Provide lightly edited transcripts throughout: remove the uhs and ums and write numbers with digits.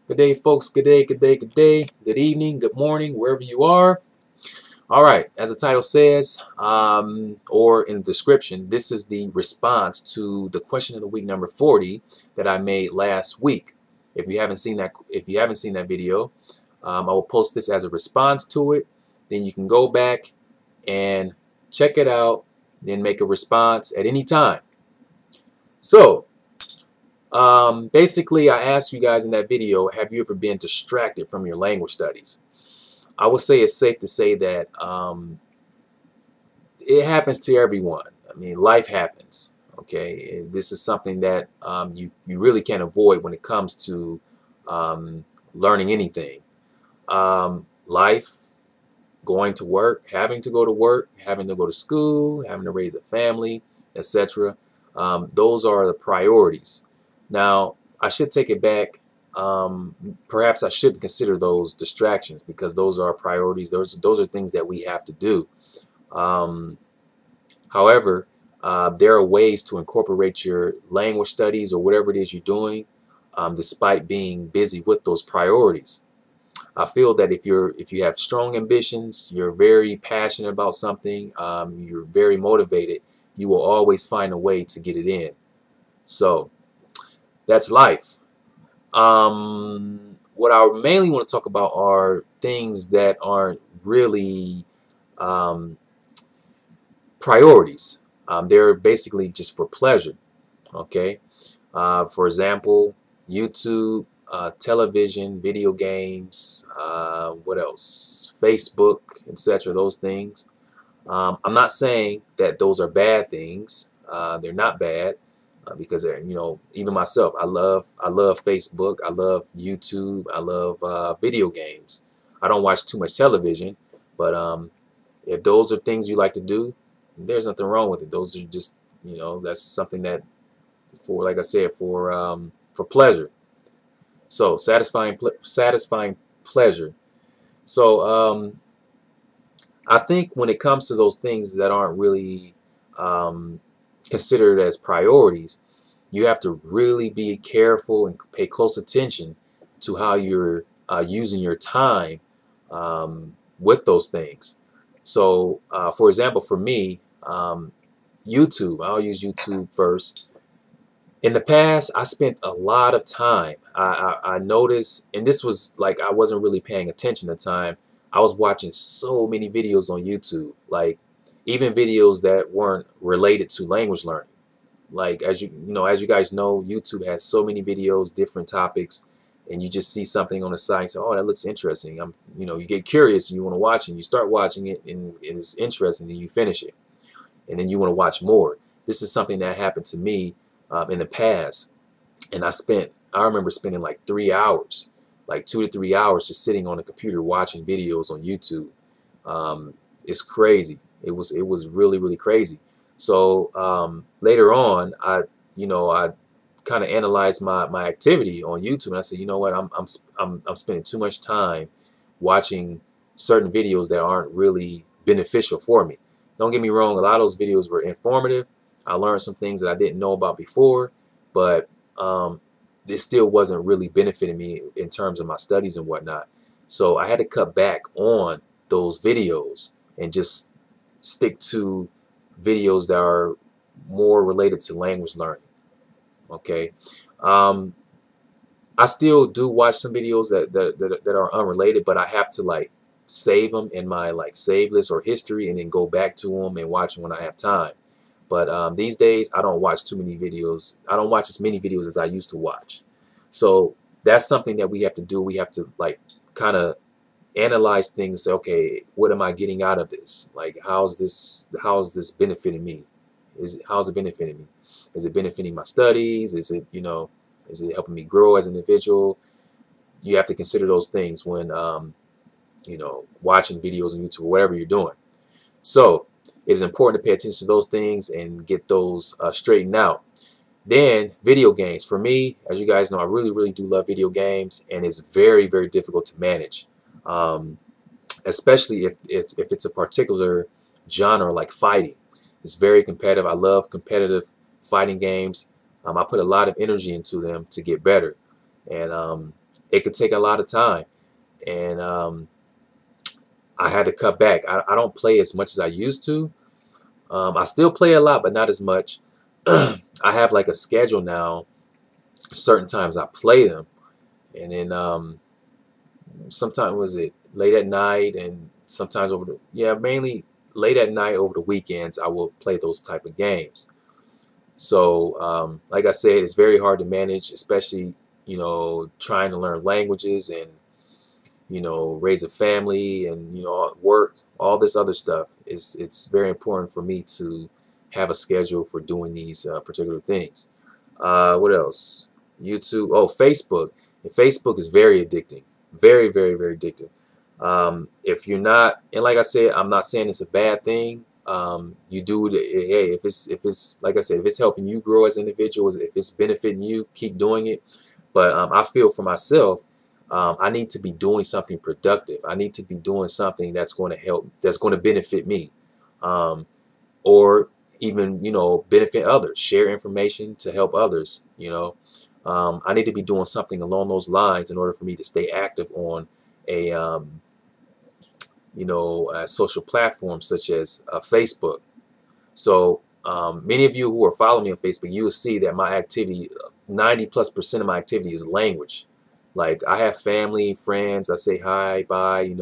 Good day, folks. Good day, good day, good day. Good evening, good morning, wherever you are. All right, as the title says, or in the description, this is the response to the question of the week number 40 that I made last week. If you haven't seen that video, I will post this as a response to it. Then you can go back and check it out, then make a response at any time. So, basically, I asked you guys in that video, have you ever been distracted from your language studies? I would say it's safe to say that it happens to everyone. I mean, life happens. Okay, this is something that you really can't avoid when it comes to learning anything. Life, going to work, having to go to work, having to go to school, having to raise a family, etc. Those are the priorities. Now, I should take it back. Perhaps I shouldn't consider those distractions because those are priorities. Those are things that we have to do. However, there are ways to incorporate your language studies or whatever it is you're doing, despite being busy with those priorities. I feel that if you have strong ambitions, you're very passionate about something, you're very motivated, you will always find a way to get it in. So that's life. What I mainly want to talk about are things that aren't really priorities. They're basically just for pleasure. Okay. For example, YouTube, television, video games, what else? Facebook, etc. Those things. I'm not saying that those are bad things. They're not bad. Because even myself, I love Facebook, I love YouTube, I love video games. I don't watch too much television, but if those are things you like to do, there's nothing wrong with it. Those are just that's something that like I said, for pleasure. So satisfying pleasure. So I think when it comes to those things that aren't really considered as priorities, you have to really be careful and pay close attention to how you're using your time with those things. So, for example, for me, YouTube, I'll use YouTube first. In the past, I spent a lot of time. I noticed, and this was like I wasn't really paying attention at the time. I was watching so many videos on YouTube, like even videos that weren't related to language learning. Like as you guys know, YouTube has so many videos, different topics, and you just see something on the side and say, "Oh, that looks interesting." You get curious and you want to watch, and you start watching it, and it's interesting, and you finish it, and then you want to watch more. This is something that happened to me in the past, and I remember spending like 3 hours, like 2 to 3 hours, just sitting on the computer watching videos on YouTube. It's crazy. It was really, really crazy. So later on, I kind of analyzed my activity on YouTube, and I said, you know what, I'm spending too much time watching certain videos that aren't really beneficial for me. Don't get me wrong, a lot of those videos were informative. I learned some things that I didn't know about before, but it still wasn't really benefiting me in terms of my studies and whatnot. So I had to cut back on those videos and just stick to videos that are more related to language learning. Okay. I still do watch some videos that are unrelated, but I have to like save them in my like save list or history and then go back to them and watch them when I have time. But these days I don't watch too many videos. I don't watch as many videos as I used to watch. So that's something that we have to do. We have to like kind of analyze things, say, okay, what am I getting out of this? Like, how's this benefiting me? How's it benefiting me? Is it benefiting my studies? Is it helping me grow as an individual? You have to consider those things when watching videos on YouTube or whatever you're doing. So it's important to pay attention to those things and get those straightened out. Then video games. For me, as you guys know, I really, really do love video games, and it's very, very difficult to manage. Especially if it's a particular genre like fighting. It's very competitive. I love competitive fighting games. I put a lot of energy into them to get better. And it could take a lot of time, and I had to cut back. I don't play as much as I used to. I still play a lot, but not as much. I have like a schedule now. Certain times I play them, and then sometimes was it late at night, and sometimes over the mainly late at night over the weekends I will play those type of games. So like I said, it's very hard to manage, especially trying to learn languages and raise a family and work, all this other stuff. It's very important for me to have a schedule for doing these particular things. What else? YouTube. Oh, Facebook. And Facebook is very addicting. Very, very, very addictive. If you're not, and like I said, I'm not saying it's a bad thing. You do the, hey, if it's like I said, if it's helping you grow as individuals, if it's benefiting you, keep doing it. But I feel for myself, I need to be doing something productive. I need to be doing something that's going to help, that's going to benefit me, or even benefit others. Share information to help others. I need to be doing something along those lines in order for me to stay active on a a social platform such as Facebook. So many of you who are following me on Facebook, you will see that my activity, 90+% of my activity is language. Like I have family, friends. I say hi, bye.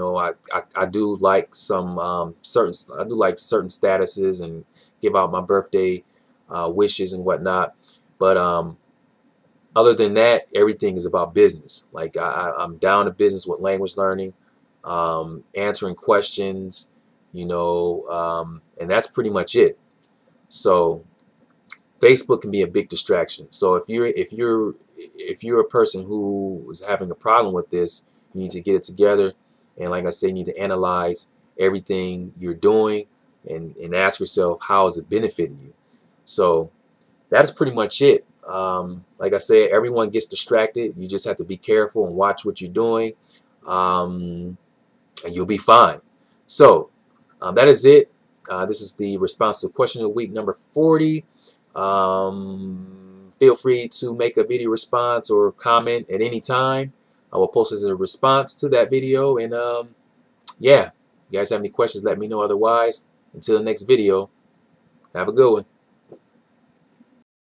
I do like some certain. I do like certain statuses and give out my birthday wishes and whatnot. But other than that, everything is about business. Like I'm down to business with language learning, answering questions, and that's pretty much it. So Facebook can be a big distraction. So if you're a person who is having a problem with this, you need to get it together, and like I said, you need to analyze everything you're doing and ask yourself, how is it benefiting you? So that's pretty much it. Like I said, everyone gets distracted. You just have to be careful and watch what you're doing, and you'll be fine. So that is it. This is the response to question of the week number 40. Feel free to make a video response or comment at any time. I will post as a response to that video. And yeah, if you guys have any questions, let me know. Otherwise, until the next video, have a good one.